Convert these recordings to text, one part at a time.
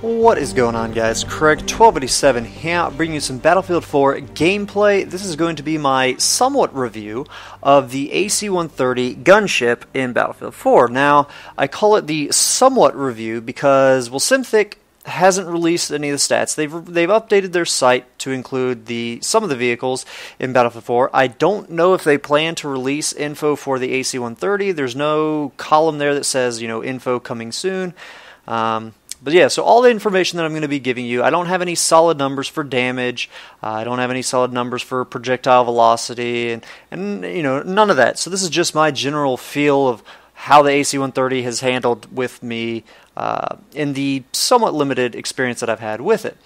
What is going on, guys? Craig 1287 here, bringing you some Battlefield 4 gameplay. This is going to be my somewhat review of the AC130 gunship in Battlefield 4. Now, I call it the somewhat review because, well, Simthic hasn't released any of the stats. They've updated their site to include some of the vehicles in Battlefield 4. I don't know if they plan to release info for the AC130. There's no column there that says, info coming soon. But yeah, so all the information that I'm going to be giving you, I don't have any solid numbers for damage, I don't have any solid numbers for projectile velocity, and none of that. So this is just my general feel of how the AC130 has handled with me in the somewhat limited experience that I've had with it.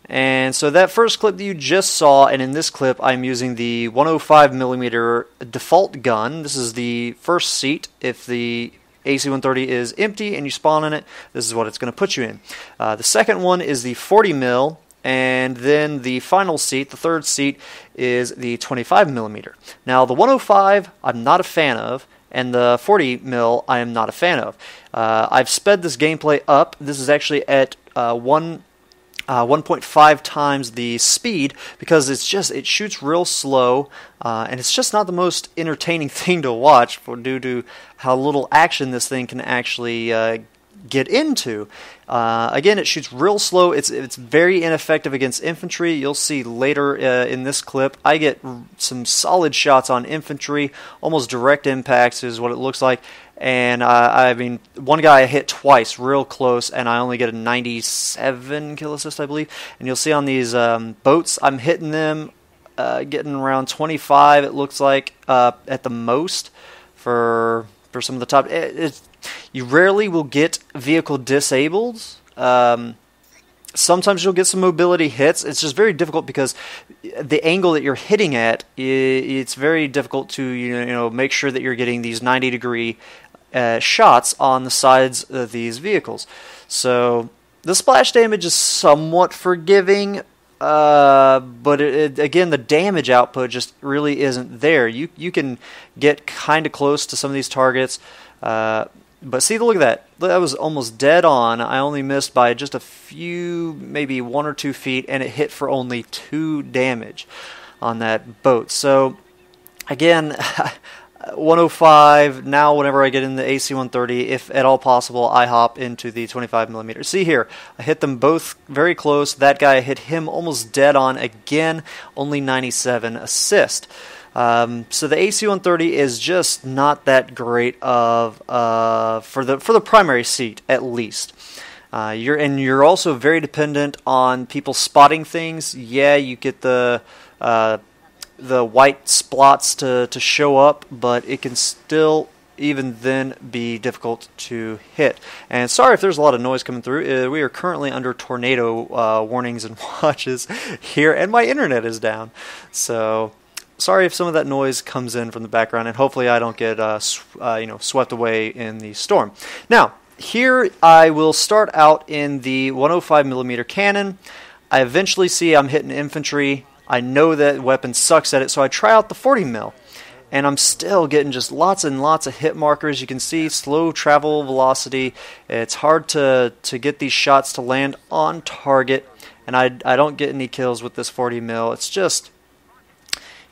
And so that first clip that you just saw, and in this clip I'm using the 105mm default gun. This is the first seat. If the AC130 is empty and you spawn in it, this is what it's going to put you in. The second one is the 40mm, and then the final seat, the third seat, is the 25mm. Now the 105 I'm not a fan of, and the 40mm I am not a fan of. I've sped this gameplay up. This is actually at 1.5 times the speed because it shoots real slow, and it's just not the most entertaining thing to watch due to how little action this thing can actually get into. Again, it shoots real slow. It's very ineffective against infantry. You'll see later in this clip I get some solid shots on infantry, almost direct impacts is what it looks like. And I mean, one guy I hit twice real close, and I only get a 97 kill assist, I believe. And you'll see on these boats, I'm hitting them, getting around 25, it looks like, at the most for some of the top. You rarely will get vehicle disabled. Sometimes you'll get some mobility hits. It's just very difficult because the angle that you're hitting at, it's very difficult to make sure that you're getting these 90-degree shots on the sides of these vehicles. So the splash damage is somewhat forgiving, but again, the damage output just really isn't there. You can get kind of close to some of these targets, but see, look at that. That was almost dead on. I only missed by just a few, maybe 1 or 2 feet, and it hit for only 2 damage on that boat. So again, 105. Now whenever I get in the AC130, if at all possible, I hop into the 25mm. See here, I hit them both very close. That guy, I hit him almost dead on again, only 97 assist. So the AC130 is just not that great of for the primary seat, at least. You're also very dependent on people spotting things. Yeah, you get the white splots to show up, but it can still even then be difficult to hit. And sorry if there's a lot of noise coming through. We are currently under tornado warnings and watches here, and my internet is down. So sorry if some of that noise comes in from the background, and hopefully I don't get swept away in the storm. Now, here I will start out in the 105mm cannon. I eventually see I'm hitting infantry. I know that weapon sucks at it, so I try out the 40mm, and I'm still getting just lots and lots of hit markers. You can see slow travel velocity. It's hard to get these shots to land on target, and I don't get any kills with this 40mm. It's just,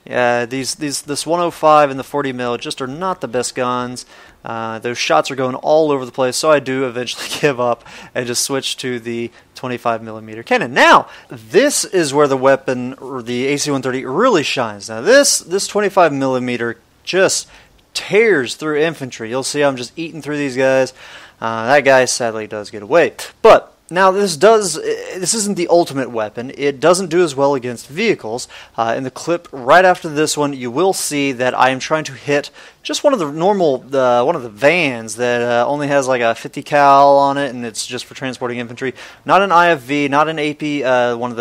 yeah, this 105 and the 40mm just are not the best guns. Those shots are going all over the place, so I do eventually give up and just switch to the 25mm cannon. Now, this is where the weapon, or the AC130, really shines. Now, this 25mm just tears through infantry. You'll see I'm just eating through these guys. That guy sadly does get away. But now this isn't the ultimate weapon. It doesn't do as well against vehicles. In the clip right after this one, you will see that I am trying to hit just one of the normal, one of the vans that only has like a 50 cal on it, and it's just for transporting infantry. Not an IFV, not an AP, one of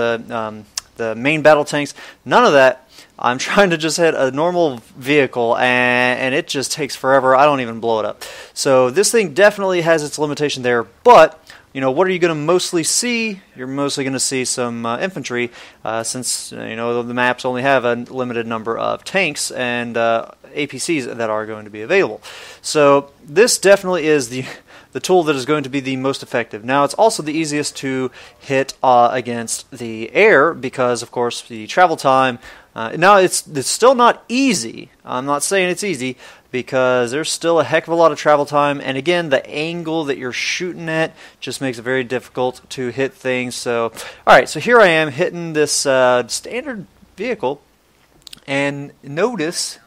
the main battle tanks. None of that. I'm trying to just hit a normal vehicle, and it just takes forever. I don't even blow it up. So this thing definitely has its limitation there, but what are you going to mostly see? You're mostly going to see some infantry, since the maps only have a limited number of tanks and APCs that are going to be available. So this definitely is the tool that is going to be the most effective. Now, it's also the easiest to hit against the air because, of course, the travel time. Now, it's still not easy. I'm not saying it's easy because there's still a heck of a lot of travel time. And again, the angle that you're shooting at just makes it very difficult to hit things. So, all right, so here I am hitting this standard vehicle. And notice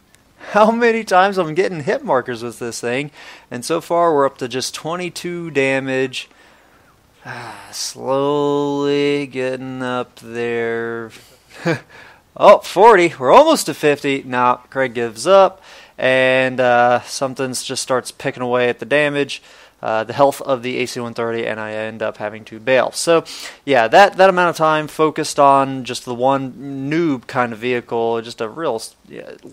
how many times I'm getting hit markers with this thing. And so far, we're up to just 22 damage. Slowly getting up there. Oh, 40. We're almost to 50. Now, Craig gives up, and something just starts picking away at the damage, the health of the AC130, and I end up having to bail. So, yeah, that amount of time focused on just the one noob kind of vehicle, just a real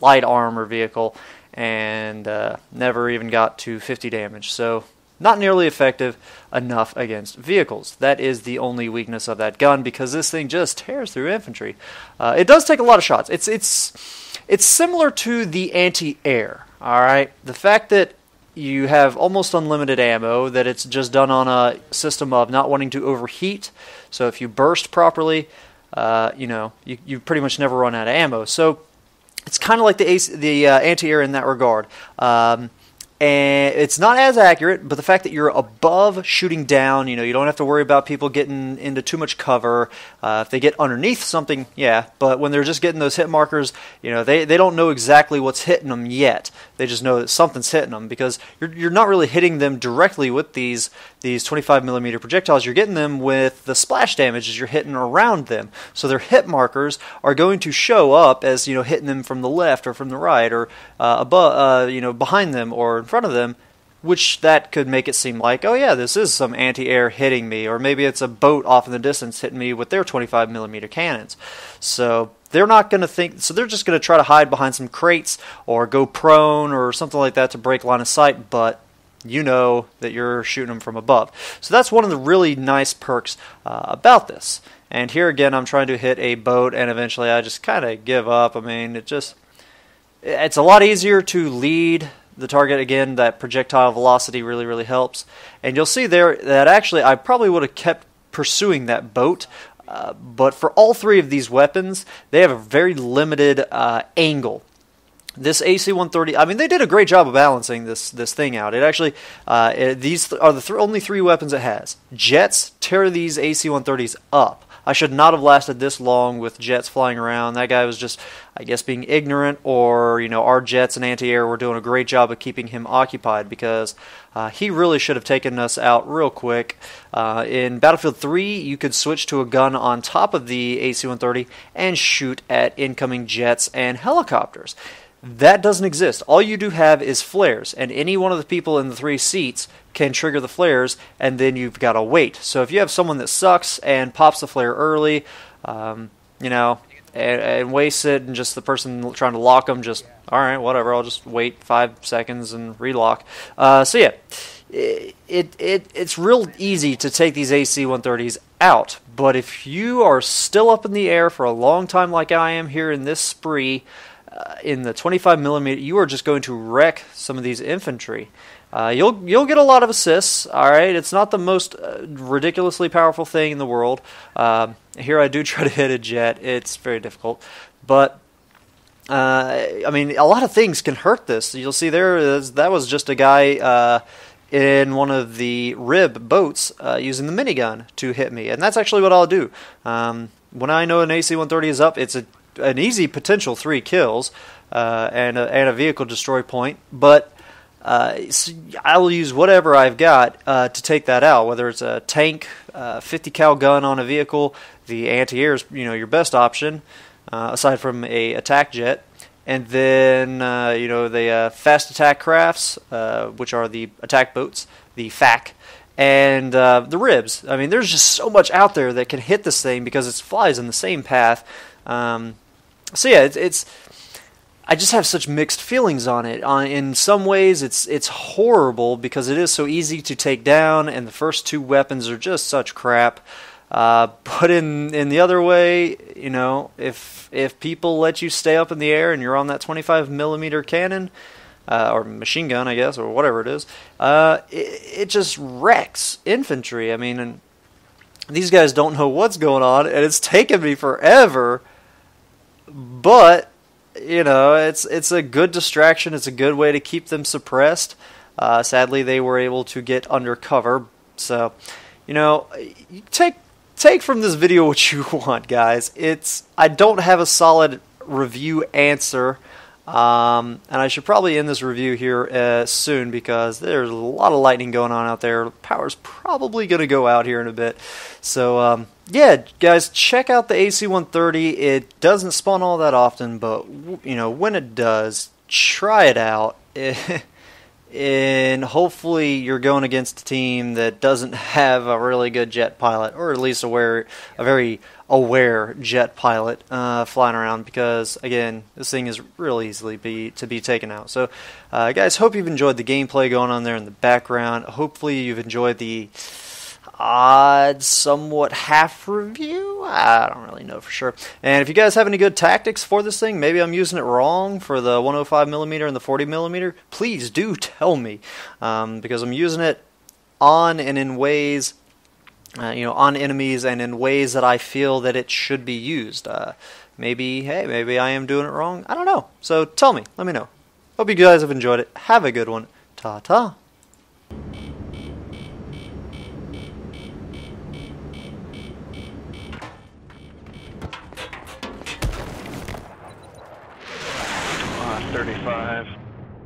light armor vehicle, and never even got to 50 damage. So, not nearly effective enough against vehicles. That is the only weakness of that gun because this thing just tears through infantry. It does take a lot of shots. It's similar to the anti-air. All right, the fact that you have almost unlimited ammo, that it's just done on a system of not wanting to overheat. So if you burst properly, you pretty much never run out of ammo. So it's kind of like the anti-air in that regard. And it's not as accurate, but the fact that you're above shooting down, you don't have to worry about people getting into too much cover. If they get underneath something, yeah, but when they're just getting those hit markers, they don't know exactly what's hitting them yet. They just know that something's hitting them because you're not really hitting them directly with these 25mm projectiles. You're getting them with the splash damage as you're hitting around them. So their hit markers are going to show up as hitting them from the left or from the right or above, behind them or in front of them, which that could make it seem like, oh yeah, this is some anti-air hitting me, or maybe it's a boat off in the distance hitting me with their 25mm cannons. So they're not going to think, so they're just going to try to hide behind some crates or go prone or something like that to break line of sight, but you know that you're shooting them from above. So that's one of the really nice perks about this. And here again, I'm trying to hit a boat, and eventually I just kind of give up. I mean, it's a lot easier to lead the target. Again, that projectile velocity really, really helps. And you'll see there that actually I probably would have kept pursuing that boat, but for all three of these weapons, they have a very limited angle. This AC130, I mean, they did a great job of balancing this thing out. It actually, these are the only three weapons it has. Jets tear these AC130s up. I should not have lasted this long with jets flying around. That guy was just, I guess, being ignorant, or, our jets and anti-air were doing a great job of keeping him occupied because he really should have taken us out real quick. In Battlefield 3, you could switch to a gun on top of the AC-130 and shoot at incoming jets and helicopters. That doesn't exist. All you do have is flares, and any one of the people in the three seats can trigger the flares, and then you've got to wait. So if you have someone that sucks and pops the flare early, and wastes it, and just the person trying to lock them just, all right, whatever, I'll just wait 5 seconds and relock. So yeah, it's real easy to take these AC-130s out, but if you are still up in the air for a long time like I am here in this spree, in the 25mm, you are just going to wreck some of these infantry. You'll get a lot of assists. All right, it's not the most ridiculously powerful thing in the world. Here I do try to hit a jet. It's very difficult, but I mean, a lot of things can hurt this. You'll see that was just a guy in one of the rib boats using the minigun to hit me, and that's actually what I'll do. When I know an AC-130 is up, it's an easy potential 3 kills and a vehicle destroy point, but I'll use whatever I've got to take that out, whether it's a tank, 50 cal gun on a vehicle. The anti-air is your best option aside from a attack jet, and then the fast attack crafts, which are the attack boats, the FAC, and the ribs. I mean, there's just so much out there that can hit this thing because it flies in the same path. So yeah, I just have such mixed feelings on it. In some ways, it's horrible because it is so easy to take down, and the first 2 weapons are just such crap. But in the other way, if people let you stay up in the air and you're on that 25mm cannon, or machine gun, I guess, or whatever it is, it just wrecks infantry. I mean, and these guys don't know what's going on, and it's taken me forever, but you know, it's a good distraction. It's a good way to keep them suppressed. Sadly, they were able to get under cover. So, you know, you take from this video what you want, guys. I don't have a solid review answer, and I should probably end this review here soon because there's a lot of lightning going on out there. Power's probably going to go out here in a bit. So, yeah, guys, check out the AC130. It doesn't spawn all that often, but, you know, when it does, try it out. And hopefully you're going against a team that doesn't have a really good jet pilot, or at least a very aware jet pilot flying around, because again, this thing is real easily to be taken out. So guys, hope you've enjoyed the gameplay going on there in the background. Hopefully you've enjoyed the odd, somewhat half review. I don't really know for sure. And if you guys have any good tactics for this thing, maybe I'm using it wrong for the 105mm and the 40mm, please do tell me, because I'm using it on and in ways, you know, on enemies and in ways that I feel that it should be used. Maybe I am doing it wrong. I don't know. So tell me. Let me know. Hope you guys have enjoyed it. Have a good one. Ta-ta. 35.